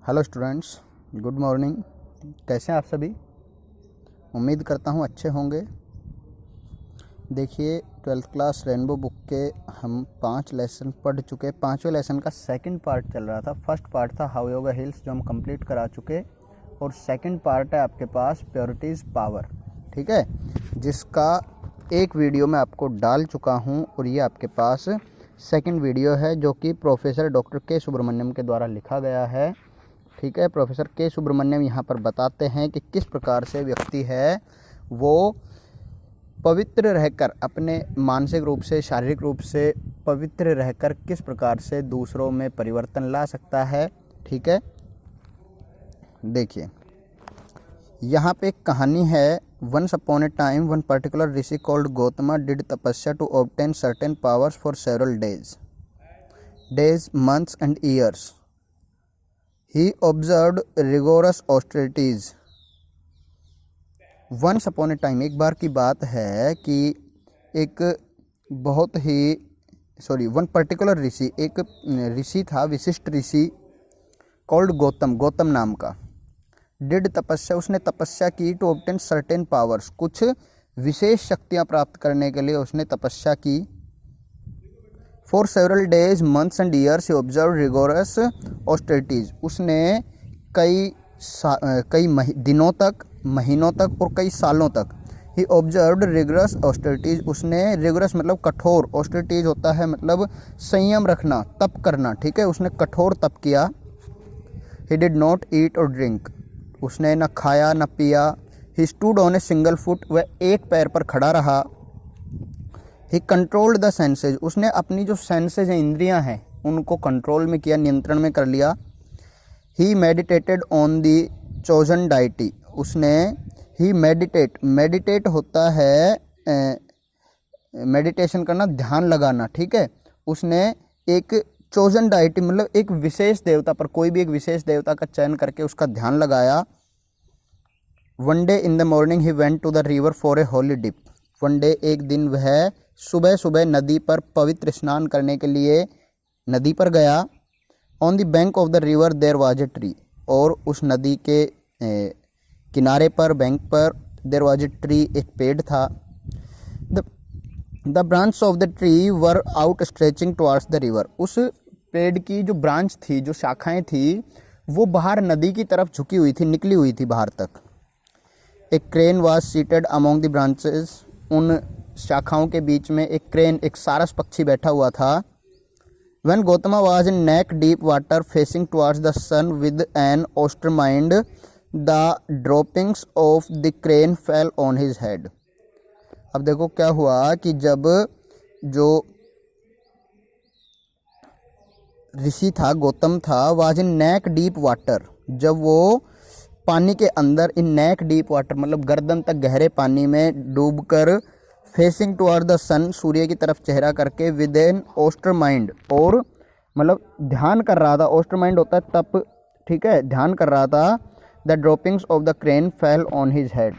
Hello students, good morning. कैसे हैं आप सभी? उम्मीद करता हूँ अच्छे होंगे। देखिए, 12th क्लास रेनबो बुक के हम 5 लेसन पढ़ चुके। 5वें लेसन का सेकंड पार्ट चल रहा था। फर्स्ट पार्ट था हाउ योगा हिल्स, जो हम कंप्लीट करा चुके, और सेकंड पार्ट है आपके पास प्योरिटीज़ पावर, ठीक है, जिसका एक वीडियो मैं आपको डाल चुका हूँ और ये आपके पास सेकंड वीडियो है, जो कि प्रोफेसर डॉक्टर के सुब्रमण्यम के द्वारा लिखा गया है। ठीक है, प्रोफेसर के सुब्रमण्यम यहाँ पर बताते हैं कि किस प्रकार से व्यक्ति है वो पवित्र रहकर, अपने मानसिक रूप से, शारीरिक रूप से पवित्र रहकर किस प्रकार से दूसरों में परिवर्तन ला सकता है। ठीक है, देखिए यहाँ पे एक कहानी है। Once upon a time one particular rishi called Gautama did tapasya to obtain certain powers for several days, months and years. He observed rigorous austerities. Once upon a time, एक बार की बात है कि एक बहुत ही वन पर्टिकुलर ऋषि, एक ऋषि था, विशिष्ट ऋषि, कॉल्ड गौतम नाम का। डिड तपस्या, उसने तपस्या की, टू ऑब्टेन सर्टेन पावर्स, कुछ विशेष शक्तियाँ प्राप्त करने के लिए उसने तपस्या की। For several days, months and years he observe rigorous austerities, उसने कई दिनों तक, महीनों तक और कई सालों तक ही ऑब्जर्व्ड रिगरस ऑस्टेरिटीज, उसने रिगरस मतलब कठोर, ऑस्टेरिटीज होता है मतलब संयम रखना, तप करना। ठीक है, उसने कठोर तप किया। ही डिड नॉट ईट और ड्रिंक, उसने न खाया न पिया। He stood on a single foot, वह एक पैर पर खड़ा रहा। ही कंट्रोल्ड द सेंसेज, उसने अपनी जो सेंसेज हैं, इंद्रियां हैं, उनको कंट्रोल में किया, नियंत्रण में कर लिया। He meditated on the chosen deity, उसने ही मेडिटेट होता है मेडिटेशन करना, ध्यान लगाना। ठीक है, उसने एक चोजन डाइटी मतलब एक विशेष देवता पर, कोई भी एक विशेष देवता का चयन करके उसका ध्यान लगाया। One day in the morning he went to the river for a holy dip, one day एक दिन वह सुबह सुबह नदी पर पवित्र स्नान करने के लिए नदी पर गया। On the bank of the river there was a tree, और उस नदी के किनारे पर, बैंक पर, देयर वाज ए ट्री, एक पेड़ था। The branch of the tree were out stretching towards the river, उस पेड़ की जो ब्रांच थी, जो शाखाएं थी, वो बाहर नदी की तरफ झुकी हुई थी, निकली हुई थी बाहर तक। एक crane was seated among the branches, उन शाखाओं के बीच में एक क्रेन, एक सारस पक्षी बैठा हुआ था। When Gautama was in neck deep water facing towards the sun with an austere mind, the droppings of the crane fell on his head. अब देखो क्या हुआ कि जब जो ऋषि था, गौतम था, was in neck deep water, जब वो पानी के अंदर, इन नेक डीप वाटर मतलब गर्दन तक गहरे पानी में डूबकर, फेसिंग टुवर्ड द सन, सूर्य की तरफ चेहरा करके, विद एन ऑस्टर माइंड, और मतलब ध्यान कर रहा था। ऑस्टर माइंड होता है तप, ठीक है, ध्यान कर रहा था। The droppings of the crane fell on his head,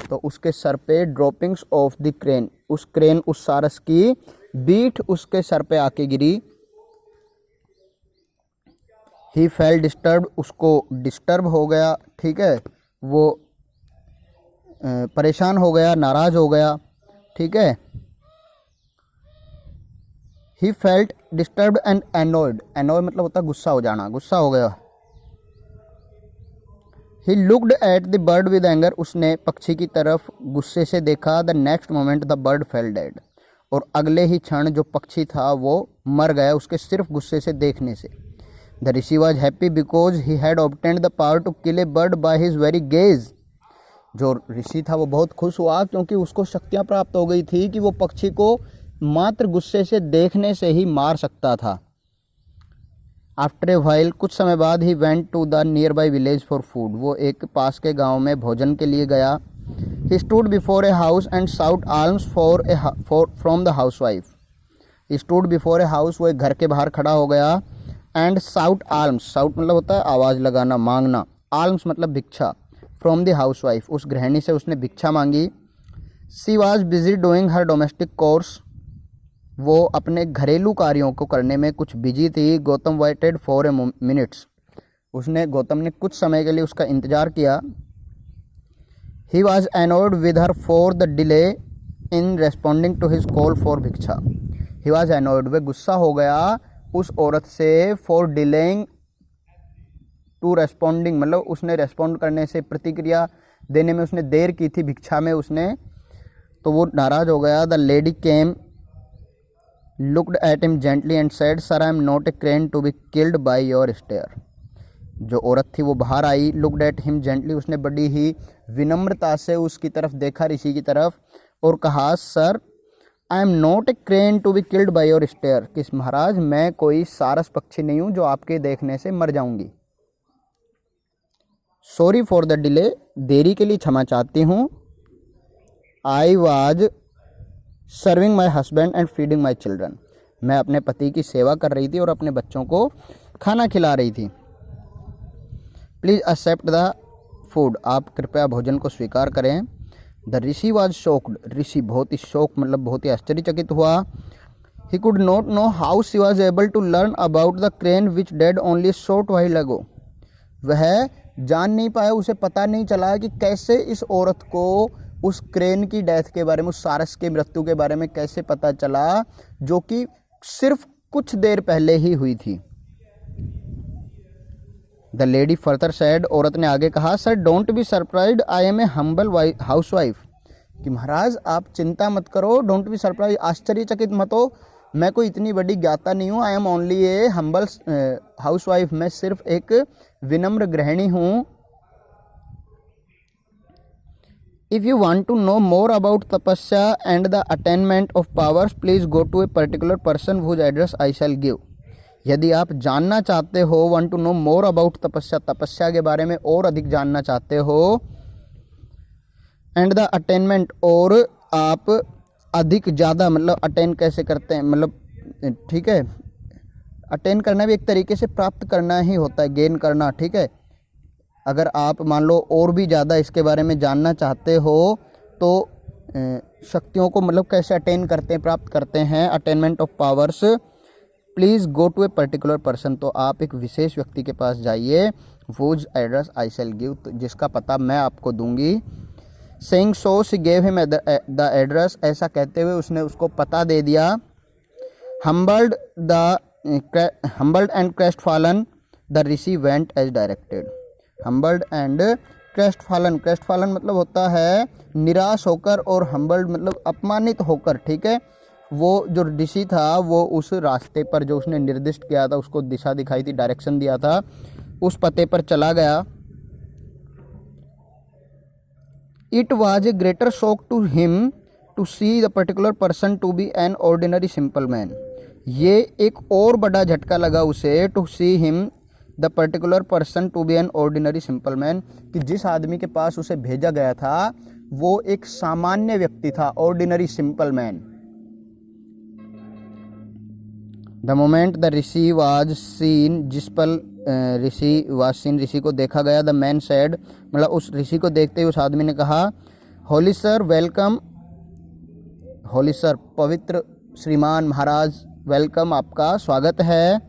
तो उसके सर पे ड्रॉपिंग्स ऑफ द क्रेन, उस सारस की बीट उसके सर पे आके गिरी। ही फेल डिस्टर्ब, उसको डिस्टर्ब हो गया। ठीक है, वो परेशान हो गया, नाराज हो गया। ठीक है, he felt disturb and annoyed, annoyed मतलब होता है गुस्सा हो जाना, गुस्सा हो गया। He looked at the bird with anger, उसने पक्षी की तरफ गुस्से से देखा। The next moment the bird fail dead, और अगले ही क्षण जो पक्षी था वो मर गया, उसके सिर्फ गुस्से से देखने से। The rishi was happy because he had obtained the power to kill a bird by his very gaze, जो ऋषि था वो बहुत खुश हुआ क्योंकि उसको शक्तियाँ प्राप्त हो गई थी कि वो पक्षी को मात्र गुस्से से देखने से ही मार सकता था। आफ्टर ए व्हाइल, कुछ समय बाद, he went to the nearby village for food, वो एक पास के गांव में भोजन के लिए गया। He stood before a house and sought alms from the housewife, he stood before a house, वो एक घर के बाहर खड़ा हो गया। एंड साउट आल्म्स, साउट मतलब होता है आवाज़ लगाना, मांगना, आल्म्स मतलब भिक्षा। फ्रॉम द हाउस वाइफ, उस गृहिणी से उसने भिक्षा मांगी। She was busy doing her domestic chores, वो अपने घरेलू कार्यों को करने में कुछ बिजी थी। Gautam waited for a minutes, Gautam ने कुछ समय के लिए उसका इंतज़ार किया। He was annoyed with her for the delay in responding to his call for bhiksha. He was एनोयड, वह गुस्सा हो गया उस औरत से, फॉर डिलेइंग टू रेस्पॉन्डिंग, मतलब उसने रेस्पॉन्ड करने से, प्रतिक्रिया देने में उसने देर की थी, भिक्षा में उसने, तो वो नाराज़ हो गया। The lady came, looked at him gently and said, sir I am not a crane to be killed by your stare. जो औरत थी वो बाहर आई, लुक्ड एट हिम जेंटली, उसने बड़ी ही विनम्रता से उसकी तरफ देखा, ऋषि की तरफ, और कहा, sir I am not a crane to be killed by your stare, कि महाराज मैं कोई सारस पक्षी नहीं हूँ जो आपके देखने से मर जाऊंगी। सॉरी फॉर द डिले, देरी के लिए क्षमा चाहती हूँ। I was serving my husband and feeding my children, मैं अपने पति की सेवा कर रही थी और अपने बच्चों को खाना खिला रही थी। प्लीज़ एक्सेप्ट द फूड, आप कृपया भोजन को स्वीकार करें। द ऋषि वॉज शॉक्ड, ऋषि बहुत ही शौक मतलब बहुत ही आश्चर्यचकित हुआ। He could not know how she was able to learn about the crane which dead only short while ago, वह जान नहीं पाया, उसे पता नहीं चला कि कैसे इस औरत को उस क्रेन की डेथ के बारे में, उस सारस की मृत्यु के बारे में कैसे पता चला, जो कि सिर्फ कुछ देर पहले ही हुई थी। द लेडी फर्दर सेड, औरत ने आगे कहा, sir don't be surprised, I am a humble housewife, कि महाराज आप चिंता मत करो, डोंट बी सरप्राइज, आश्चर्यचकित मत हो, मैं कोई इतनी बड़ी ज्ञाता नहीं हूँ, I am only a humble housewife, मैं सिर्फ एक विनम्र गृहिणी हूँ। If you want to know more about tapasya and the attainment of powers, please go to a particular person whose address I shall give. यदि आप जानना चाहते हो, want to know more about tapasya, तपस्या के बारे में और अधिक जानना चाहते हो, एंड द अटेनमेंट, और आप अधिक ज़्यादा मतलब अटेन कैसे करते हैं, मतलब ठीक है, अटेन करना भी एक तरीके से प्राप्त करना ही होता है, गेन करना, ठीक है। अगर आप मान लो और भी ज़्यादा इसके बारे में जानना चाहते हो तो शक्तियों को मतलब कैसे अटेन करते हैं, प्राप्त करते हैं, attainment of powers, please go to a particular person, तो आप एक विशेष व्यक्ति के पास जाइए, whose address I shall give, तो जिसका पता मैं आपको दूंगी। Saying so she gave him the address, ऐसा कहते हुए उसने उसको पता दे दिया। Humbled and crestfallen the rishi went as directed. Humbled and crestfallen, crestfallen मतलब होता है निराश होकर, और हम्बल्ड मतलब अपमानित होकर, ठीक है। वो जो ऋषि था वो उस रास्ते पर जो उसने निर्दिष्ट किया था, उसको दिशा दिखाई थी, डायरेक्शन दिया था, उस पते पर चला गया। It was a greater shock to him to see the particular person to be an ordinary simple man, ये एक और बड़ा झटका लगा उसे, to see him the particular person to be an ordinary simple man, कि जिस आदमी के पास उसे भेजा गया था वो एक सामान्य व्यक्ति था, ordinary simple man. The moment the Rishi was scene, जिस पल ऋषि वाज सीन, ऋषि को देखा गया, द मैन सेड, मतलब उस ऋषि को देखते ही उस आदमी ने कहा, holy sir welcome, holy sir पवित्र श्रीमान महाराज, वेलकम, आपका स्वागत है।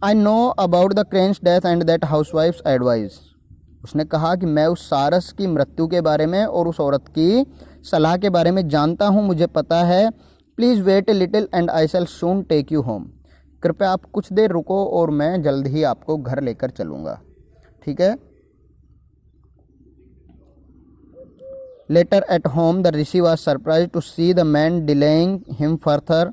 I know about the crane's death and that housewife's advice, उसने कहा कि मैं उस सारस की मृत्यु के बारे में और उस औरत की सलाह के बारे में जानता हूँ, मुझे पता है। Please wait a little and I shall soon take you home, कृपया आप कुछ देर रुको और मैं जल्द ही आपको घर लेकर चलूँगा, ठीक है। Later at home the rishi was surprise to see the man delaying him further,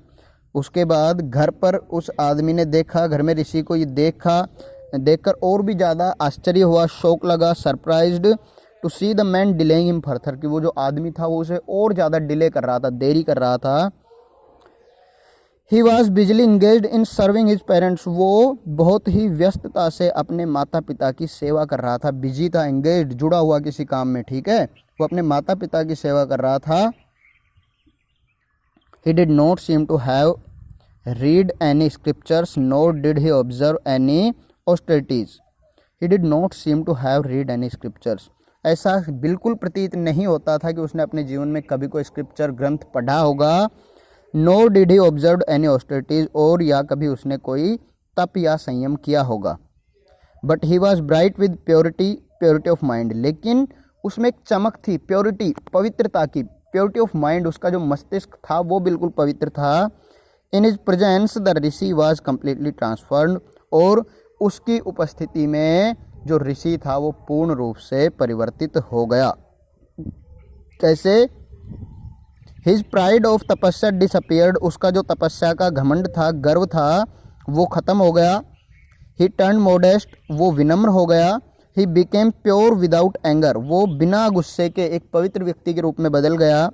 उसके बाद घर पर उस आदमी ने देखा, घर में ऋषि को ये देखकर और भी ज़्यादा आश्चर्य हुआ, शौक लगा, surprised to see the man delaying him further, कि वो जो आदमी था वो उसे और ज़्यादा डिले कर रहा था, देरी कर रहा था। ही वॉज बिजली इंगेज्ड इन सर्विंग हिज पेरेंट्स, वो बहुत ही व्यस्तता से अपने माता पिता की सेवा कर रहा था, बिजी था, इंगेज्ड जुड़ा हुआ किसी काम में, ठीक है, वो अपने माता पिता की सेवा कर रहा था। He did not seem to have read any scriptures, nor did he observe any austerities. He did not seem to have read any scriptures. ऐसा बिल्कुल प्रतीत नहीं होता था कि उसने अपने जीवन में कभी कोई स्क्रिप्चर ग्रंथ पढ़ा होगा। Nor did he observe any austerities, और या कभी उसने कोई तप या संयम किया होगा। But he was bright with purity of mind, लेकिन उसमें एक चमक थी, प्योरिटी, पवित्रता की, प्योरिटी ऑफ माइंड, उसका जो मस्तिष्क था वो बिल्कुल पवित्र था। In his presence the rishi was completely transformed, और उसकी उपस्थिति में जो ऋषि था वो पूर्ण रूप से परिवर्तित हो गया। कैसे? हिज प्राइड ऑफ तपस्या डिसअपियर्ड, उसका जो तपस्या का घमंड था, गर्व था, वो खत्म हो गया। ही टर्न मोडेस्ट, वो विनम्र हो गया। He became pure without anger, वो बिना गुस्से के एक पवित्र व्यक्ति के रूप में बदल गया।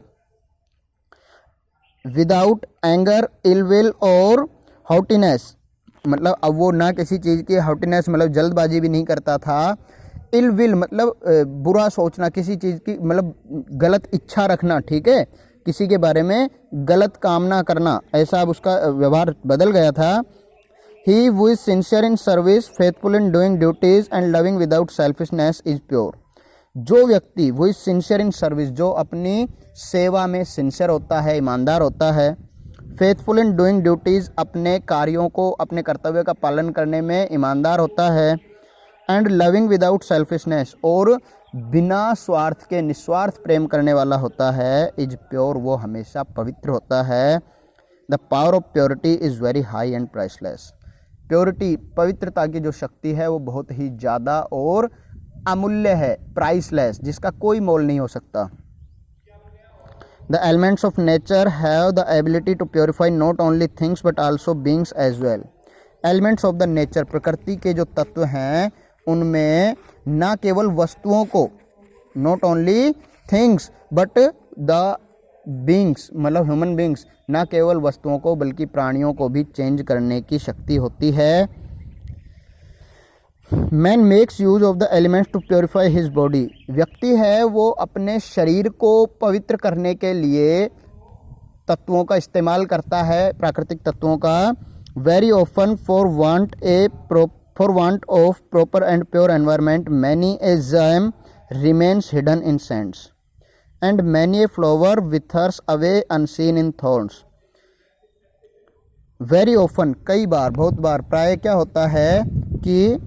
विदाउट एंगर, इल विल और हॉटीनेस, मतलब अब वो ना किसी चीज़ की हॉटीनेस मतलब जल्दबाजी भी नहीं करता था। इल विल मतलब बुरा सोचना, किसी चीज़ की मतलब गलत इच्छा रखना, ठीक है, किसी के बारे में गलत कामना करना, ऐसा अब उसका व्यवहार बदल गया था। He who is sincere in service, faithful in doing duties and loving without selfishness is pure. जो व्यक्ति वो इज सिंसियर इन सर्विस, जो अपनी सेवा में सिंसियर होता है, ईमानदार होता है। फेथफुल इन डूइंग ड्यूटीज़, अपने कार्यों को, अपने कर्तव्य का पालन करने में ईमानदार होता है। एंड लविंग विदाउट सेल्फिशनेस, और बिना स्वार्थ के निस्वार्थ प्रेम करने वाला होता है। इज प्योर, वो हमेशा पवित्र होता है। The power of purity is very high and priceless. Purity, पवित्रता की जो शक्ति है वो बहुत ही ज़्यादा और अमूल्य है, प्राइसलेस, जिसका कोई मोल नहीं हो सकता। The elements of nature have the ability to purify not only things but also beings as well. Elements of the nature, प्रकृति के जो तत्व हैं उनमें न केवल वस्तुओं को, not only things but the beings मतलब ह्यूमन बींग्स, न केवल वस्तुओं को बल्कि प्राणियों को भी चेंज करने की शक्ति होती है। Man makes use of the elements to purify his body. व्यक्ति है वो अपने शरीर को पवित्र करने के लिए तत्वों का इस्तेमाल करता है, प्राकृतिक तत्वों का। Very often for want of proper and pure environment many a gem remains hidden in sands and many a flower withers away unseen in thorns. Very often, कई बार, बहुत बार, प्राय क्या होता है कि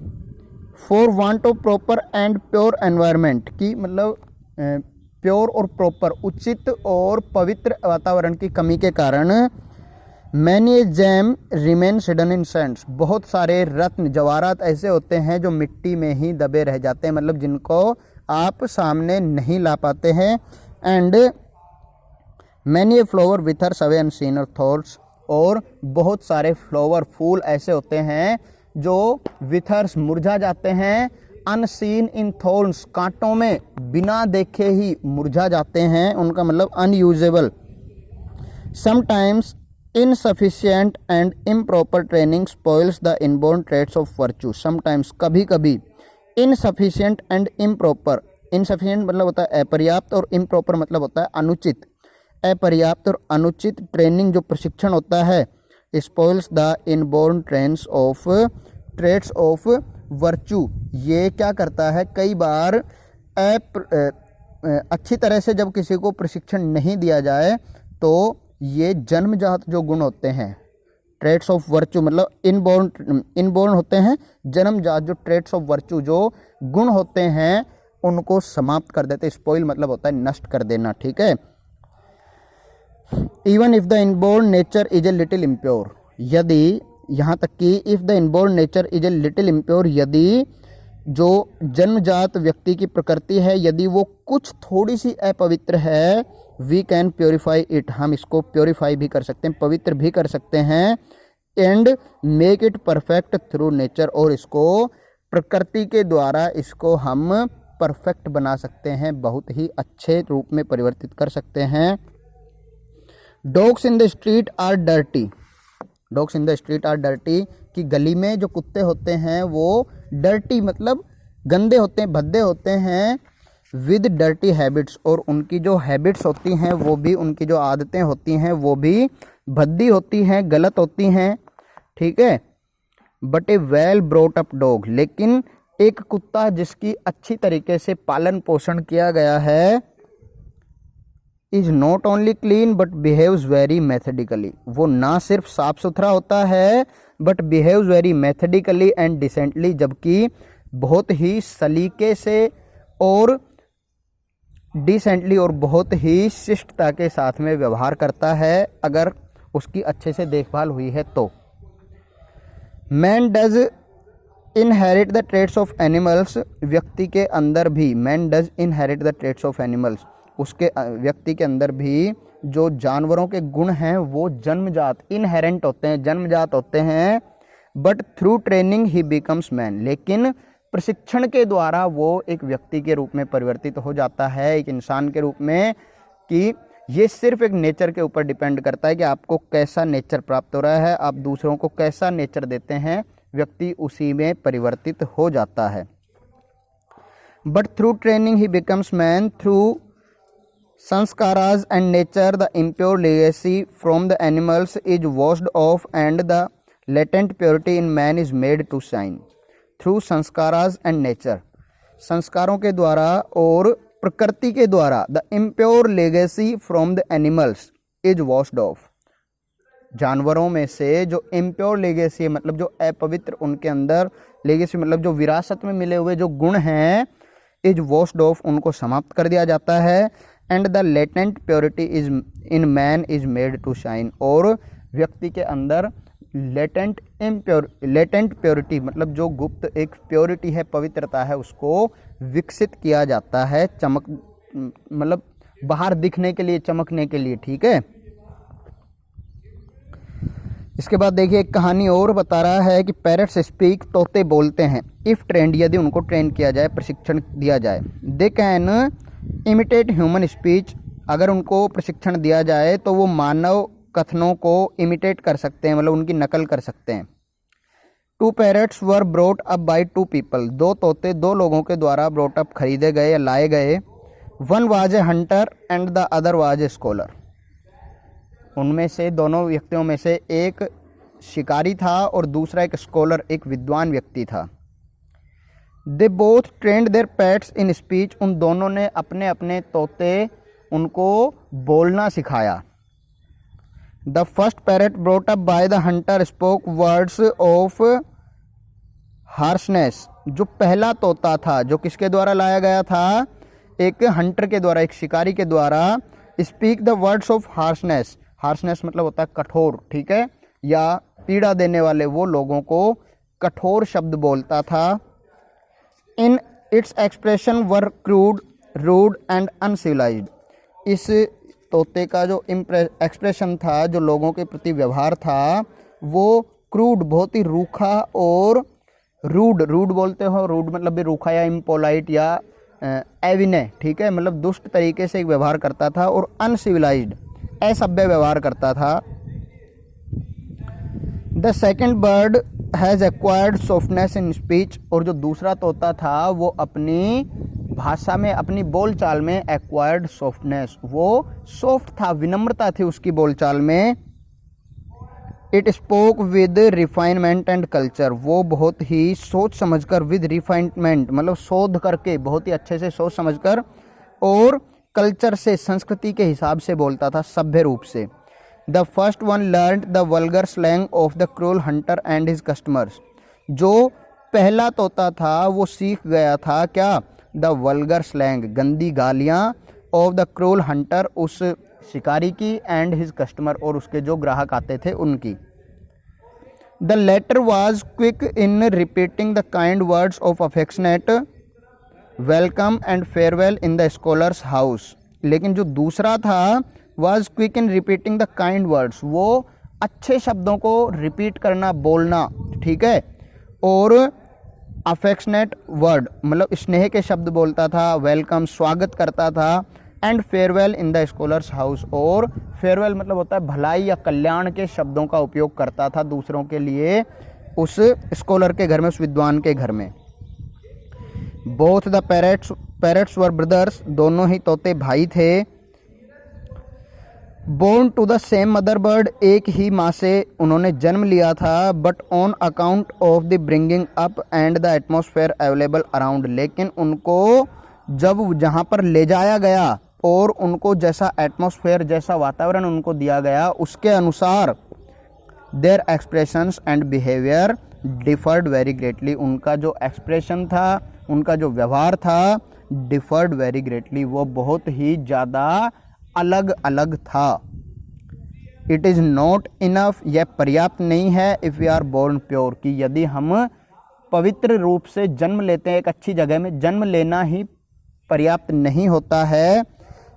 for want of proper and pure environment की मतलब प्योर और प्रॉपर, उचित और पवित्र वातावरण की कमी के कारण many gem remains hidden in sands, बहुत सारे रत्न जवाहरात ऐसे होते हैं जो मिट्टी में ही दबे रह जाते हैं, मतलब जिनको आप सामने नहीं ला पाते हैं। And many a flower withers away unseen और थॉट्स, और बहुत सारे फ्लावर, फूल ऐसे होते हैं जो विथर्स, मुरझा जाते हैं, अनसीन इन थॉर्न्स, कांटों में बिना देखे ही मुरझा जाते हैं, उनका मतलब unusable. Sometimes insufficient and improper training spoils the inborn traits of virtue. Sometimes, कभी कभी, इनसफिशिएंट एंड इम्प्रॉपर, इनसफिशिएंट मतलब होता है अपर्याप्त और इम्प्रॉपर मतलब होता है अनुचित। अपर्याप्त और अनुचित ट्रेनिंग, जो प्रशिक्षण होता है, spoils the inborn traits of virtue. ये क्या करता है, कई बार अच्छी तरह से जब किसी को प्रशिक्षण नहीं दिया जाए तो ये जन्मजात जो गुण होते हैं, ट्रेट्स ऑफ वर्च्यू मतलब इनबोर्न होते हैं, जन्मजात जो ट्रेट्स ऑफ वर्च्यू जो गुण होते हैं उनको समाप्त कर देते। स्पॉइल मतलब होता है नष्ट कर देना, ठीक है। Even if the inborn nature is a little impure, यदि, यहाँ तक कि if the inborn nature is a little impure, यदि जो जन्मजात व्यक्ति की प्रकृति है यदि वो कुछ थोड़ी सी अपवित्र है, वी कैन प्योरीफाई इट, हम इसको प्योरीफाई भी कर सकते हैं, पवित्र भी कर सकते हैं। And make it perfect through nature, और इसको प्रकृति के द्वारा इसको हम परफेक्ट बना सकते हैं, बहुत ही अच्छे रूप में परिवर्तित कर सकते हैं। Dogs in the street are dirty, dogs in the street are dirty, कि गली में जो कुत्ते होते हैं वो डर्टी मतलब गंदे होते हैं, भद्दे होते हैं। विद डर्टी हैबिट्स, और उनकी जो हैबिट्स होती हैं वो भी, उनकी जो आदतें होती हैं वो भी भद्दी होती हैं, गलत होती हैं, ठीक है। But A well brought up dog, लेकिन एक कुत्ता जिसकी अच्छी तरीके से पालन पोषण किया गया है, is not only clean but behaves very methodically, वो ना सिर्फ साफ सुथरा होता है but behaves very methodically and decently, जबकि बहुत ही सलीके से और डिसेंटली और बहुत ही शिष्टता के साथ में व्यवहार करता है अगर उसकी अच्छे से देखभाल हुई है तो। Man does inherit the traits of animals, व्यक्ति के अंदर भी, man does inherit the traits of animals, उसके व्यक्ति के अंदर भी जो जानवरों के गुण हैं वो जन्मजात इनहेरेंट होते हैं, जन्मजात होते हैं। But through training he becomes man, लेकिन प्रशिक्षण के द्वारा वो एक व्यक्ति के रूप में परिवर्तित हो जाता है, एक इंसान के रूप में। कि ये सिर्फ एक नेचर के ऊपर डिपेंड करता है कि आपको कैसा नेचर प्राप्त हो रहा है, आप दूसरों को कैसा नेचर देते हैं, व्यक्ति उसी में परिवर्तित हो जाता है। But through training he becomes man, through samskaras and nature the impure legacy from the animals is washed off and the latent purity in man is made to shine. Through samskaras and nature, संस्कारों के द्वारा और प्रकृति के द्वारा, the impure legacy from the animals is washed off, जानवरों में से जो इम्प्योर लेगेसी मतलब जो अपवित्र, उनके अंदर लेगेसी मतलब जो विरासत में मिले हुए जो गुण हैं, इज वॉश्ड ऑफ, उनको समाप्त कर दिया जाता है। And the latent purity is in man is made to shine, और व्यक्ति के अंदर लेटेंट प्योरिटी मतलब जो गुप्त एक प्योरिटी है, पवित्रता है, उसको विकसित किया जाता है, चमक मतलब बाहर दिखने के लिए, चमकने के लिए। ठीक है। इसके बाद देखिए एक कहानी और बता रहा है कि पैरट्स स्पीक, तोते बोलते हैं। इफ़ ट्रेंड, यदि उनको ट्रेन किया जाए, प्रशिक्षण दिया जाए। They can imitate human speech, अगर उनको प्रशिक्षण दिया जाए तो वो मानव कथनों को इमिटेट कर सकते हैं, मतलब उनकी नकल कर सकते हैं। Two parrots were brought up by two people, दो तोते दो लोगों के द्वारा ब्रोट अप खरीदे गए या लाए गए। One was a Hunter and the other was a scholar, उनमें से दोनों व्यक्तियों में से एक शिकारी था और दूसरा एक स्कॉलर, एक विद्वान व्यक्ति था। They both trained their pets in speech, उन दोनों ने अपने अपने तोते उनको बोलना सिखाया। The first parrot brought up by the hunter spoke words of harshness, जो पहला तोता था जो किसके द्वारा लाया गया था, एक हंटर के द्वारा, एक शिकारी के द्वारा। Speak the words of harshness, harshness मतलब होता है कठोर, ठीक है, या पीड़ा देने वाले, वो लोगों को कठोर शब्द बोलता था। In its expression were crude, rude and uncivilized, इस तोते का जो एक्सप्रेशन था, जो लोगों के प्रति व्यवहार था, वो क्रूड बहुत ही रूखा और रूड, रूड बोलते हो, रूड मतलब भी रूखा या इम्पोलाइट या एविनय, ठीक है, मतलब दुष्ट तरीके से व्यवहार करता था। और अनसिविलाइज्ड, असभ्य व्यवहार करता था। The second bird has acquired softness in speech, और जो दूसरा तोता था वो अपनी भाषा में, अपनी बोलचाल में एक्वायर्ड सॉफ्टनेस, वो सॉफ्ट था, विनम्रता थी उसकी बोलचाल में। It spoke with refinement and culture, वो बहुत ही सोच समझकर, विद रिफाइनमेंट मतलब शोध करके, बहुत ही अच्छे से सोच समझकर, और कल्चर से, संस्कृति के हिसाब से बोलता था, सभ्य रूप से। The first one learned the vulgar slang of the cruel Hunter and his customers, जो पहला तोता था वो सीख गया था क्या, द वल्गर स्लैंग, गंदी गालियाँ, ऑफ द क्रूल हंटर, उस शिकारी की, एंड हिज कस्टमर, और उसके जो ग्राहक आते थे उनकी। The latter was quick in repeating the kind words of affectionate welcome and farewell in the scholar's house, लेकिन जो दूसरा था was quick in repeating the kind words, वो अच्छे शब्दों को रिपीट करना, बोलना, ठीक है, और अफेक्शनेट वर्ड मतलब स्नेह के शब्द बोलता था, वेलकम स्वागत करता था, and farewell in the scholar's house, और फेयरवेल मतलब होता है भलाई या कल्याण के शब्दों का उपयोग करता था दूसरों के लिए उस स्कॉलर के घर में, उस विद्वान के घर में। Both the parrots were brothers, दोनों ही तोते भाई थे। Born to the same mother bird, एक ही माँ से उन्होंने जन्म लिया था। But on account of the bringing up and the atmosphere available around, लेकिन उनको जब जहाँ पर ले जाया गया और उनको जैसा एटमॉस्फेयर, जैसा वातावरण उनको दिया गया, उसके अनुसार their expressions and behaviour differed very greatly, उनका जो एक्सप्रेशन था, उनका जो व्यवहार था, डिफर्ड वेरी ग्रेटली, वो बहुत ही ज़्यादा अलग अलग था। इट इज़ नॉट इनफ, यह पर्याप्त नहीं है, if we are born pure, कि यदि हम पवित्र रूप से जन्म लेते हैं, एक अच्छी जगह में जन्म लेना ही पर्याप्त नहीं होता है।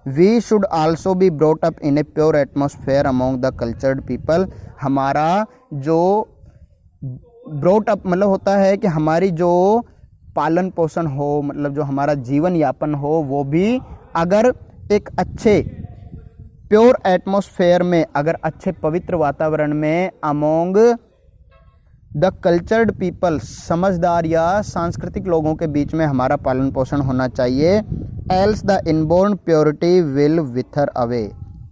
We should also be brought up in a pure atmosphere among the cultured people. हमारा जो ब्रॉट अप मतलब होता है कि हमारी जो पालन पोषण हो, मतलब जो हमारा जीवन यापन हो, वो भी अगर एक अच्छे प्योर एटमॉस्फेयर में, अगर अच्छे पवित्र वातावरण में, अमोंग द कल्चर्ड पीपल, समझदार या सांस्कृतिक लोगों के बीच में हमारा पालन पोषण होना चाहिए। Else the inborn purity will wither away,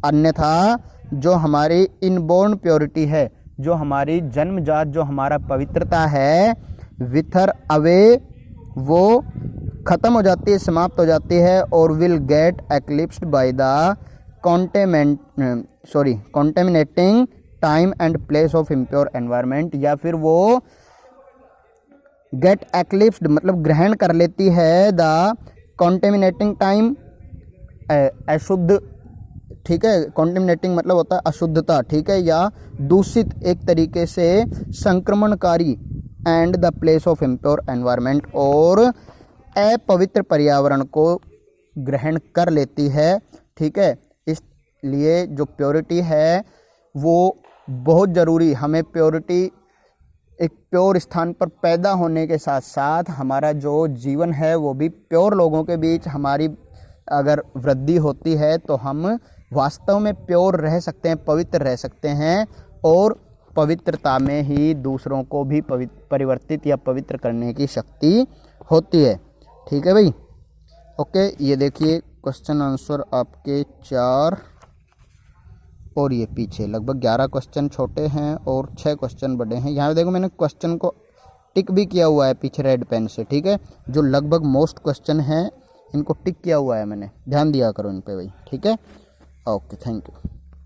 अन्यथा जो हमारी इनबोर्न प्योरिटी है, जो हमारी जन्मजात जो हमारा पवित्रता है, विथर अवे, वो ख़त्म हो जाती है, समाप्त हो जाती है, और will get eclipsed by the contaminating time and place of impure environment, या फिर वो गेट एक्लिप्स्ड मतलब ग्रहण कर लेती है द कॉन्टेमिनेटिंग टाइम, अशुद्ध, ठीक है, कॉन्टेमिनेटिंग मतलब होता है अशुद्धता, ठीक है, या दूषित एक तरीके से संक्रमणकारी, and the place of impure environment, और अपवित्र पर्यावरण को ग्रहण कर लेती है, ठीक है। इसलिए जो प्योरिटी है वो बहुत ज़रूरी, हमें प्योरिटी एक प्योर स्थान पर पैदा होने के साथ साथ हमारा जो जीवन है वो भी प्योर लोगों के बीच हमारी अगर वृद्धि होती है तो हम वास्तव में प्योर रह सकते हैं, पवित्र रह सकते हैं, और पवित्रता में ही दूसरों को भी परिवर्तित या पवित्र करने की शक्ति होती है। ठीक है भाई, ओके। ये देखिए क्वेश्चन आंसर आपके 4 और ये पीछे लगभग 11 क्वेश्चन छोटे हैं और 6 क्वेश्चन बड़े हैं। यहाँ देखो मैंने क्वेश्चन को टिक भी किया हुआ है पीछे रेड पेन से, ठीक है। जो लगभग मोस्ट क्वेश्चन हैं इनको टिक किया हुआ है मैंने, ध्यान दिया करो इन पे भाई, ठीक है। Okay, thank you.